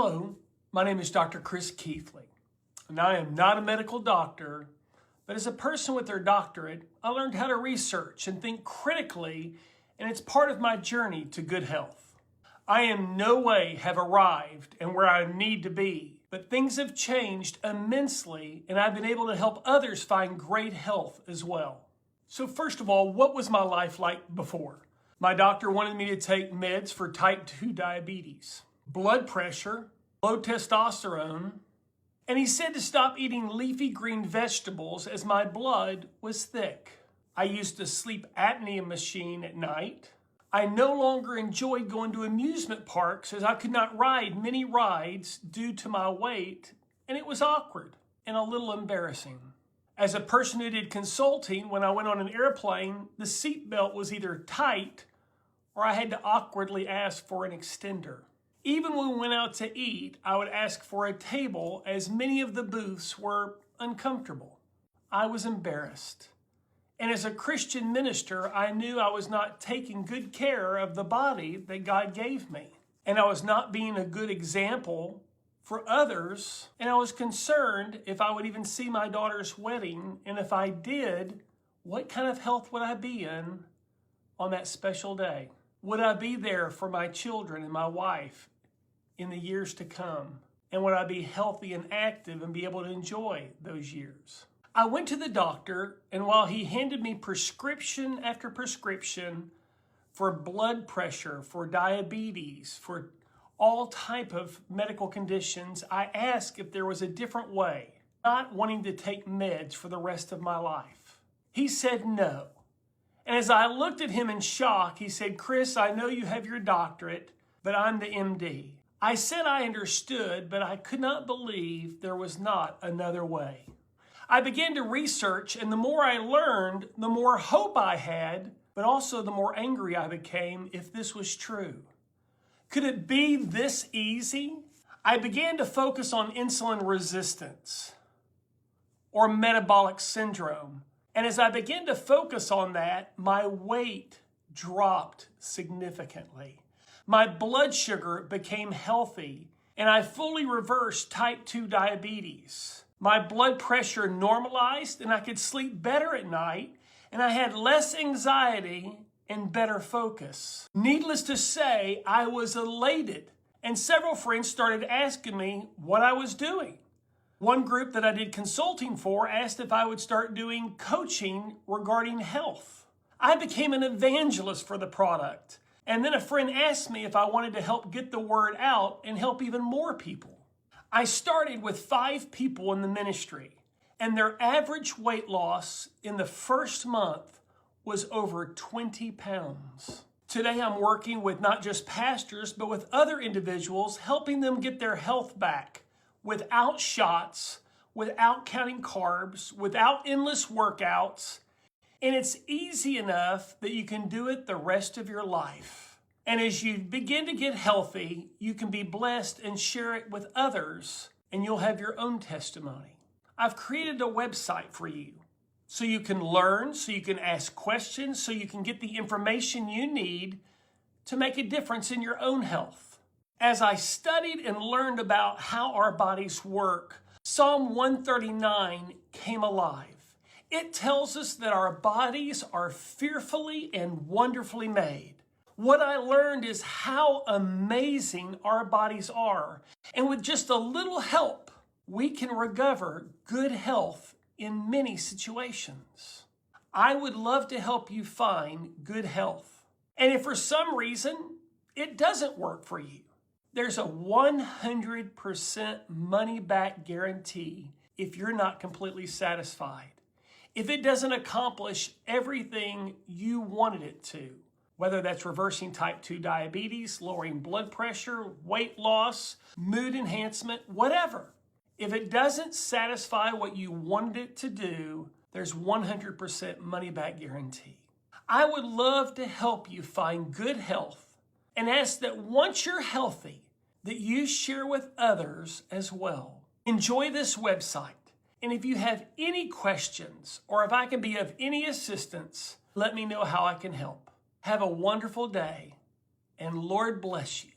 Hello, my name is Dr. Chris Keithley, and I am not a medical doctor, but as a person with their doctorate, I learned how to research and think critically, and it's part of my journey to good health. I in no way have arrived and where I need to be, but things have changed immensely, and I've been able to help others find great health as well. So first of all, what was my life like before? My doctor wanted me to take meds for type 2 diabetes, blood pressure, low testosterone, and he said to stop eating leafy green vegetables as my blood was thick. I used a sleep apnea machine at night. I no longer enjoyed going to amusement parks as I could not ride many rides due to my weight, and it was awkward and a little embarrassing. As a person who did consulting, when I went on an airplane, the seatbelt was either tight or I had to awkwardly ask for an extender. Even when we went out to eat, I would ask for a table as many of the booths were uncomfortable. I was embarrassed. And as a Christian minister, I knew I was not taking good care of the body that God gave me. And I was not being a good example for others. And I was concerned if I would even see my daughter's wedding. And if I did, what kind of health would I be in on that special day? Would I be there for my children and my wife in the years to come? And would I be healthy and active and be able to enjoy those years? I went to the doctor, and while he handed me prescription after prescription for blood pressure, for diabetes, for all type of medical conditions, I asked if there was a different way, not wanting to take meds for the rest of my life. He said no. And as I looked at him in shock, he said, "Chris, I know you have your doctorate, but I'm the MD." I said I understood, but I could not believe there was not another way. I began to research, and the more I learned, the more hope I had, but also the more angry I became if this was true. Could it be this easy? I began to focus on insulin resistance or metabolic syndrome. And as I began to focus on that, my weight dropped significantly. My blood sugar became healthy, and I fully reversed type 2 diabetes. My blood pressure normalized, and I could sleep better at night, and I had less anxiety and better focus. Needless to say, I was elated, and several friends started asking me what I was doing. One group that I did consulting for asked if I would start doing coaching regarding health. I became an evangelist for the product. And then a friend asked me if I wanted to help get the word out and help even more people. I started with 5 people in the ministry, and their average weight loss in the first month was over 20 pounds. Today I'm working with not just pastors, but with other individuals, helping them get their health back without shots, without counting carbs, without endless workouts. And it's easy enough that you can do it the rest of your life. And as you begin to get healthy, you can be blessed and share it with others, and you'll have your own testimony. I've created a website for you so you can learn, so you can ask questions, so you can get the information you need to make a difference in your own health. As I studied and learned about how our bodies work, Psalm 139 came alive. It tells us that our bodies are fearfully and wonderfully made. What I learned is how amazing our bodies are. And with just a little help, we can recover good health in many situations. I would love to help you find good health. And if for some reason it doesn't work for you, there's a 100% money back guarantee if you're not completely satisfied. If it doesn't accomplish everything you wanted it to, whether that's reversing type 2 diabetes, lowering blood pressure, weight loss, mood enhancement, whatever. If it doesn't satisfy what you wanted it to do, there's 100% money back guarantee. I would love to help you find good health and ask that once you're healthy, that you share with others as well. Enjoy this website. And if you have any questions or if I can be of any assistance, let me know how I can help. Have a wonderful day, and Lord bless you.